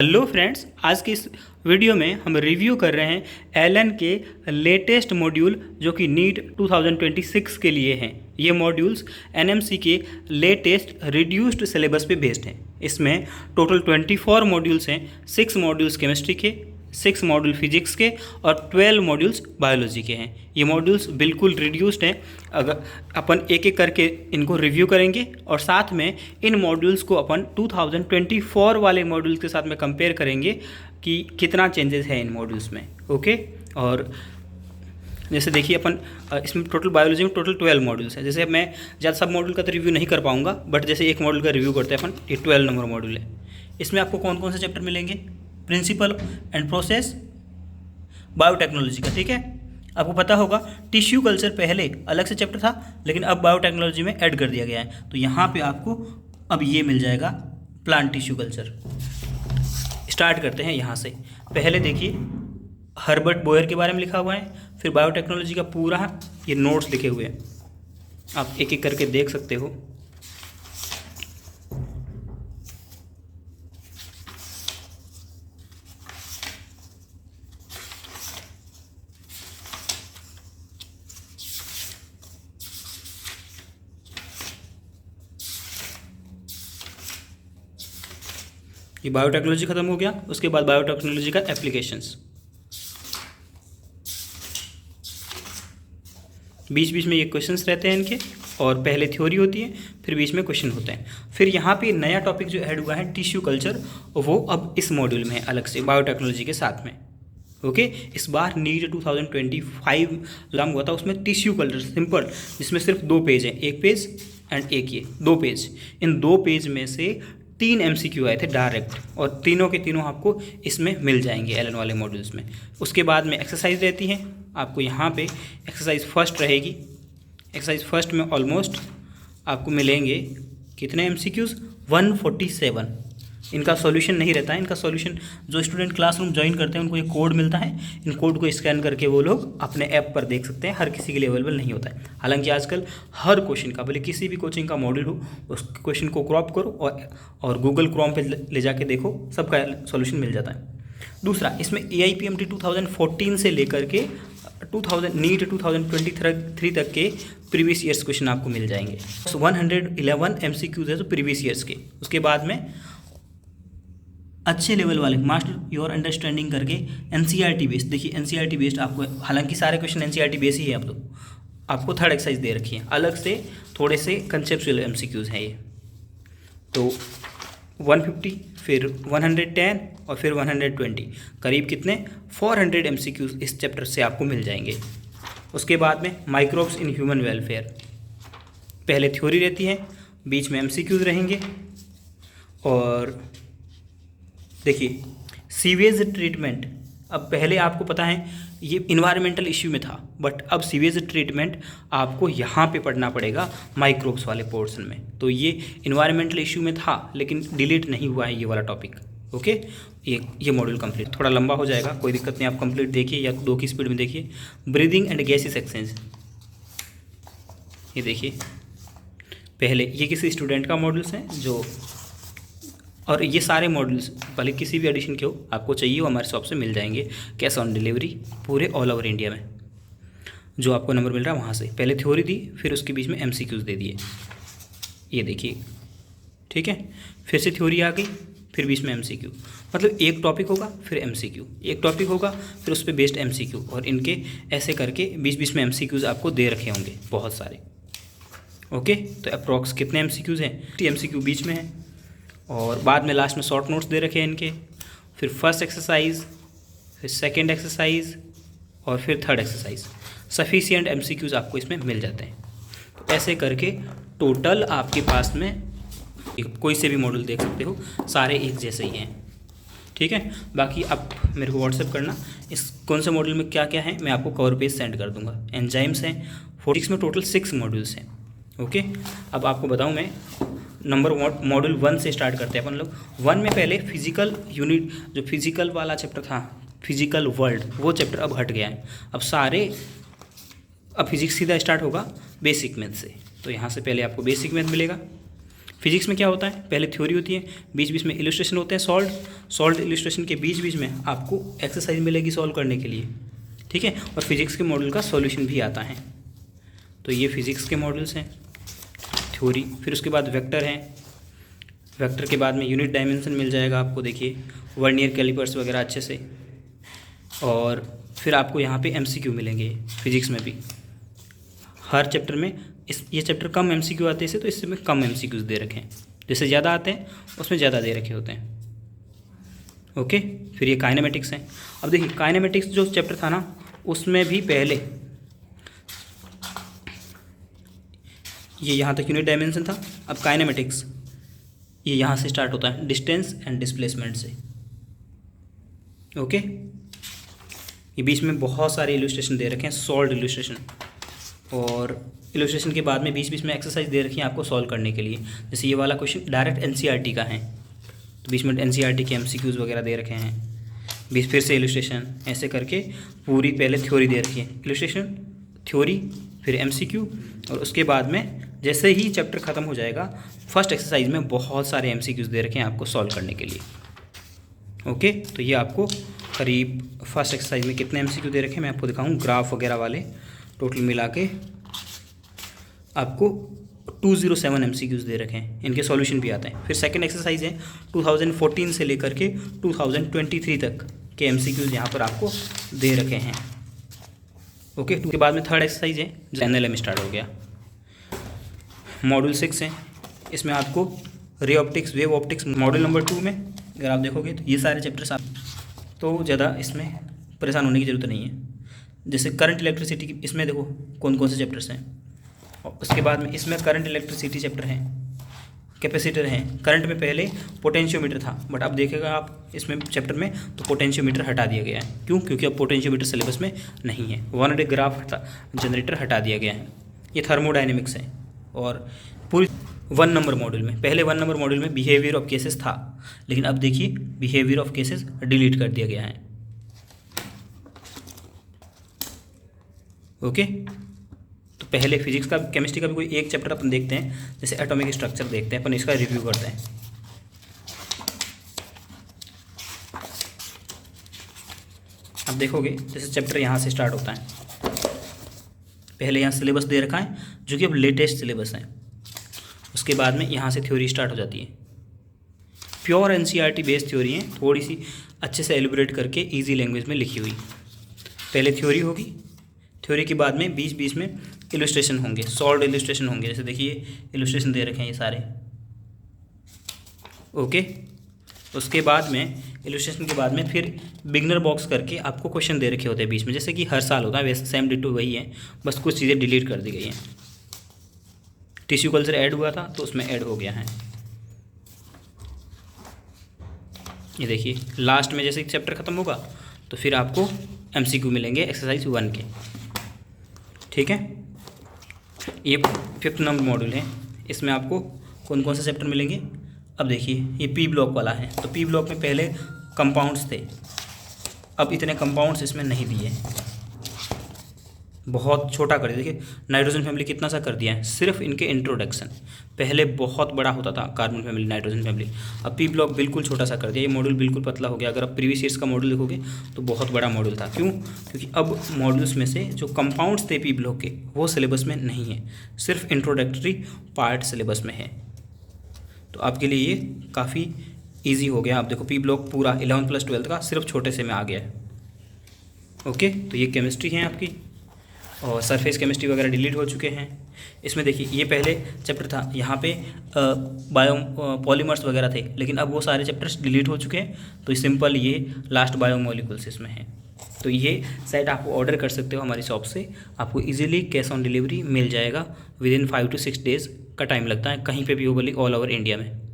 Hello friends, आज की इस वीडियो में हम रिव्यू कर रहे हैं एलन के लेटेस्ट मॉड्यूल जो कि नीट 2026 के लिए हैं। ये मॉड्यूल्स एनएमसी के लेटेस्ट रिड्यूस्ड सिलेबस पे बेस्ड हैं। इसमें टोटल 24 मॉड्यूल्स हैं। 6 मॉड्यूल्स केमिस्ट्री के, 6 मॉड्यूल फिजिक्स के और 12 मॉड्यूल्स बायोलॉजी के हैं। ये मॉड्यूल्स बिल्कुल रिड्यूस्ड हैं। अगर अपन एक एक करके इनको रिव्यू करेंगे और साथ में इन मॉड्यूल्स को अपन 2024 वाले मॉड्यूल्स के साथ में कंपेयर करेंगे कि कितना चेंजेस है इन मॉड्यूल्स में। ओके, और जैसे देखिए अपन इसमें टोटल बायोलॉजी में टोटल 12 मॉड्यूल्स हैं। जैसे मैं ज़्यादा सब मॉड्यूल का तो रिव्यू नहीं कर पाऊँगा, बट जैसे एक मॉड्यूल का रिव्यू करते हैं अपन, ये 12 नंबर मॉड्यूल है। इसमें आपको कौन कौन से चैप्टर मिलेंगे? प्रिंसिपल एंड प्रोसेस बायोटेक्नोलॉजी का, ठीक है। आपको पता होगा टिश्यू कल्चर पहले अलग से चैप्टर था, लेकिन अब बायोटेक्नोलॉजी में ऐड कर दिया गया है। तो यहाँ पे आपको अब ये मिल जाएगा प्लांट टिश्यू कल्चर। स्टार्ट करते हैं यहाँ से। पहले देखिए हर्बर्ट बोयर के बारे में लिखा हुआ है, फिर बायोटेक्नोलॉजी का पूरा ये नोट्स लिखे हुए हैं, आप एक एक करके देख सकते हो। ये बायोटेक्नोलॉजी खत्म हो गया, उसके बाद बायोटेक्नोलॉजी का एप्लीकेशंस। बीच बीच में ये क्वेश्चंस रहते हैं इनके, और पहले थ्योरी होती है, फिर बीच में क्वेश्चन होते हैं। फिर यहाँ पे नया टॉपिक जो ऐड हुआ है टिश्यू कल्चर, वो अब इस मॉड्यूल में है अलग से बायोटेक्नोलॉजी के साथ में। ओके, इस बार नीट 2025 एग्जाम हुआ था, उसमें टिश्यू कल्चर सिंपल, जिसमें सिर्फ 2 पेज हैं, एक पेज एंड एक ये 2 पेज। इन 2 पेज में से 3 MCQ आए थे डायरेक्ट, और तीनों के तीनों आपको इसमें मिल जाएंगे एलन वाले मॉड्यूल्स में। उसके बाद में एक्सरसाइज रहती है आपको। यहाँ पे एक्सरसाइज फर्स्ट रहेगी। एक्सरसाइज फर्स्ट में ऑलमोस्ट आपको मिलेंगे कितने MCQs? 147। इनका सॉल्यूशन नहीं रहता है। इनका सॉल्यूशन जो स्टूडेंट क्लासरूम ज्वाइन करते हैं उनको ये कोड मिलता है, इन कोड को स्कैन करके वो लोग अपने ऐप पर देख सकते हैं। हर किसी के लिए अवेलेबल नहीं होता है। हालांकि आजकल हर क्वेश्चन का, भले किसी भी कोचिंग का मॉड्यूल हो, उस क्वेश्चन को क्रॉप करो और गूगल क्रोम पे ले जाके देखो, सबका सॉल्यूशन मिल जाता है। दूसरा, इसमें AIPMT 2014 से लेकर के नीट 2023 तक के प्रीवियस ईयर्स क्वेश्चन आपको मिल जाएंगे। 111 MCQs है जो प्रीवियस ईयर्स के। उसके बाद में अच्छे लेवल वाले मास्टर योर अंडरस्टैंडिंग करके NCERT बेस्ड, देखिए NCERT बेस्ड आपको, हालांकि सारे क्वेश्चन NCERT बेस्ड ही है। आप लोग आपको थर्ड एक्सरसाइज दे रखी है, अलग से थोड़े से कंसेप्चुअल MCQs हैं ये। तो 150, फिर 110 और फिर 120, करीब कितने 400 MCQs इस चैप्टर से आपको मिल जाएंगे। उसके बाद में माइक्रोब्स इन ह्यूमन वेलफेयर, पहले थ्योरी रहती है, बीच में MCQs रहेंगे। और देखिए सीवेज ट्रीटमेंट, अब पहले आपको पता है ये इन्वायरमेंटल इश्यू में था, बट अब सीवेज ट्रीटमेंट आपको यहाँ पे पढ़ना पड़ेगा माइक्रोब्स वाले पोर्शन में। तो ये इन्वायरमेंटल इश्यू में था लेकिन डिलीट नहीं हुआ है ये वाला टॉपिक। ओके, ये मॉड्यूल कंप्लीट, थोड़ा लंबा हो जाएगा, कोई दिक्कत नहीं, आप कंप्लीट देखिए या 2 की स्पीड में देखिए। ब्रीदिंग एंड गैसेस एक्सचेंज, ये देखिए पहले ये किसी स्टूडेंट का मॉड्यूल्स हैं जो, और ये सारे मॉड्यूल्स भले किसी भी एडिशन के हो, आपको चाहिए वो हमारे शॉप से मिल जाएंगे कैश ऑन डिलीवरी, पूरे ऑल ओवर इंडिया में। जो आपको नंबर मिल रहा है वहाँ से पहले थ्योरी दी, फिर उसके बीच में MCQs दे दिए, ये देखिए, ठीक है। फिर से थ्योरी आ गई, फिर बीच में MCQ, मतलब एक टॉपिक होगा फिर MCQ, एक टॉपिक होगा फिर उस पर बेस्ड MCQ, और इनके ऐसे करके बीच बीच में MCQs आपको दे रखे होंगे बहुत सारे। ओके, तो अप्रॉक्स कितने MCQs हैं? MCQ बीच में है, और बाद में लास्ट में शॉर्ट नोट्स दे रखे हैं इनके। फिर फर्स्ट एक्सरसाइज, फिर सेकंड एक्सरसाइज और फिर थर्ड एक्सरसाइज, सफिशिएंट MCQs आपको इसमें मिल जाते हैं। तो ऐसे करके टोटल आपके पास में कोई से भी मॉड्यूल देख सकते हो, सारे एक जैसे ही हैं, ठीक है। बाकी आप मेरे को व्हाट्सएप करना इस कौन से मॉड्यूल में क्या क्या है, मैं आपको कवर पेज सेंड कर दूंगा। एंजाइम्स हैं 46 में, टोटल 6 मॉड्यूल्स हैं। ओके, अब आपको बताऊँ मैं नंबर मॉड्यूल 1 से स्टार्ट करते हैं अपन लोग। 1 में पहले फिजिकल यूनिट, जो फिजिकल वाला चैप्टर था, फिजिकल वर्ल्ड, वो चैप्टर अब हट गया है। अब फिजिक्स सीधा स्टार्ट होगा बेसिक मैथ से। तो यहाँ से पहले आपको बेसिक मैथ मिलेगा, फिजिक्स में क्या होता है, पहले थ्योरी होती है, बीच बीच में इलस्ट्रेशन होते हैं, सॉल्व इलस्ट्रेशन के बीच बीच में आपको एक्सरसाइज मिलेगी सॉल्व करने के लिए, ठीक है। और फिजिक्स के मॉड्यूल का सॉल्यूशन भी आता है। तो ये फिजिक्स के मॉड्यूल्स हैं, थ्योरी, फिर उसके बाद वेक्टर हैं, वेक्टर के बाद में यूनिट डायमेंशन मिल जाएगा आपको, देखिए वर्नियर कैलिपर्स वगैरह अच्छे से। और फिर आपको यहाँ पे एमसीक्यू मिलेंगे फिजिक्स में भी हर चैप्टर में। ये चैप्टर कम एमसीक्यू आते हैं इसे, तो इसमें कम एमसीक्यूज दे रखे हैं, जैसे ज़्यादा आते हैं उसमें ज़्यादा दे रखे होते हैं, ओके। फिर ये काइनेमेटिक्स हैं। अब देखिए काइनेमेटिक्स जो चैप्टर था ना, उसमें भी पहले ये यहाँ तक यूनिट डायमेंशन था। अब काइनेमेटिक्स ये यहाँ से स्टार्ट होता है, डिस्टेंस एंड डिस्प्लेसमेंट से, ओके। ये बीच में बहुत सारे इलस्ट्रेशन दे रखे हैं, सॉल्व इलस्ट्रेशन, और इलस्ट्रेशन के बाद में बीच बीच में एक्सरसाइज दे रखी है आपको सॉल्व करने के लिए। जैसे ये वाला क्वेश्चन डायरेक्ट एनसीईआरटी का है, तो बीच में एनसीईआरटी के एमसीक्यूज वगैरह दे रखे हैं, बीच फिर से इलस्ट्रेशन, ऐसे करके पूरी पहले थ्योरी दे रखी है, इलस्ट्रेशन, थ्योरी, फिर एमसीक्यू, और उसके बाद में जैसे ही चैप्टर ख़त्म हो जाएगा फर्स्ट एक्सरसाइज में बहुत सारे एमसीक्यूज दे रखे हैं आपको सॉल्व करने के लिए, ओके। तो ये आपको करीब फर्स्ट एक्सरसाइज में कितने एमसीक्यू दे रखे हैं मैं आपको दिखाऊँ, ग्राफ वगैरह वाले टोटल मिला के आपको 207 एमसीक्यूज दे रखे हैं, इनके सॉल्यूशन भी आते हैं। फिर सेकंड एक्सरसाइज है 2014 से लेकर के 2023 तक के एमसीक्यूज यहाँ पर आपको दे रखे हैं, ओके। उसके बाद में थर्ड एक्सरसाइज है जो एनएलएम स्टार्ट हो गया। मॉड्यूल 6 है, इसमें आपको ray optics, wave optics, module number 2 में अगर आप देखोगे तो ये सारे चैप्टर्स आप, तो ज़्यादा इसमें परेशान होने की ज़रूरत नहीं है। जैसे करंट इलेक्ट्रिसिटी की, इसमें देखो कौन कौन से चैप्टर्स हैं, और उसके बाद में इसमें करंट इलेक्ट्रिसिटी चैप्टर हैं, कैपेसिटर हैं। करंट में पहले पोटेंशियोमीटर था, बट अब देखेगा आप इसमें चैप्टर में तो पोटेंशियोमीटर हटा दिया गया है। क्यों? क्योंकि अब पोटेंशियोमीटर सिलेबस में नहीं है। वन डे ग्राफ जनरेटर हटा दिया गया है। ये थर्मोडाइनमिक्स है, और पूरी 1 नंबर मॉड्यूल में, पहले 1 नंबर मॉड्यूल में बिहेवियर ऑफ केसेस था, लेकिन अब देखिए बिहेवियर ऑफ केसेस डिलीट कर दिया गया है, ओके। तो पहले फिजिक्स का, केमिस्ट्री का भी कोई एक चैप्टर अपन देखते हैं, जैसे एटॉमिक स्ट्रक्चर देखते हैं अपन, इसका रिव्यू करते हैं। अब देखोगे जैसे चैप्टर यहाँ से स्टार्ट होता है, पहले यहाँ सिलेबस दे रखा है जो कि अब लेटेस्ट सिलेबस है। उसके बाद में यहाँ से थ्योरी स्टार्ट हो जाती है, प्योर एनसीईआरटी बेस्ड थ्योरी है, थोड़ी सी अच्छे से एलिब्रेट करके इजी लैंग्वेज में लिखी हुई। पहले थ्योरी होगी, थ्योरी के बाद में बीच बीच में इलस्ट्रेशन होंगे, सॉल्व इलस्ट्रेशन होंगे। जैसे देखिए इलस्ट्रेशन दे रखे हैं ये सारे, ओके। उसके बाद में इलस्ट्रेशन के बाद में फिर बिगनर बॉक्स करके आपको क्वेश्चन दे रखे होते हैं बीच में, जैसे कि हर साल होता है, वैसे सेम डिटो वही है, बस कुछ चीज़ें डिलीट कर दी गई हैं। टिश्यू कल्चर ऐड हुआ था तो उसमें ऐड हो गया है। ये देखिए लास्ट में जैसे चैप्टर ख़त्म होगा तो फिर आपको एमसीक्यू मिलेंगे एक्सरसाइज 1 के, ठीक है। ये 5th नंबर मॉड्यूल है, इसमें आपको कौन कौन से चैप्टर मिलेंगे। अब देखिए ये पी ब्लॉक वाला है, तो पी ब्लॉक में पहले कंपाउंड्स थे, अब इतने कंपाउंड्स इसमें नहीं दिए, बहुत छोटा कर दिया। देखिए नाइट्रोजन फैमिली कितना सा कर दिया है, सिर्फ इनके इंट्रोडक्शन। पहले बहुत बड़ा होता था कार्बन फैमिली, नाइट्रोजन फैमिली, अब पी ब्लॉक बिल्कुल छोटा सा कर दिया। ये मॉड्यूल बिल्कुल पतला हो गया। अगर आप प्रीवियस ईयर्स का मॉड्यूल देखोगे तो बहुत बड़ा मॉड्यूल था। क्यों? क्योंकि अब मॉड्यूल्स में से जो कंपाउंड्स थे पी ब्लॉक के, वो सिलेबस में नहीं है, सिर्फ इंट्रोडक्टरी पार्ट सिलेबस में है। तो आपके लिए ये काफ़ी ईजी हो गया। आप देखो पी ब्लॉक पूरा 11th + 12th का सिर्फ छोटे से में आ गया है, ओके। तो ये केमिस्ट्री है आपकी, और सरफेस केमिस्ट्री वगैरह डिलीट हो चुके हैं। इसमें देखिए ये पहले चैप्टर था, यहाँ पे पॉलीमर्स वगैरह थे, लेकिन अब वो सारे चैप्टर्स डिलीट हो चुके हैं। तो सिंपल ये लास्ट बायोमोलिकुल्स इसमें है। तो ये सेट आप ऑर्डर कर सकते हो हमारी शॉप से, आपको इजीली कैश ऑन डिलीवरी मिल जाएगा। विदिन 5 to 6 डेज़ का टाइम लगता है, कहीं पे भी हो, बोली ऑल ओवर इंडिया में।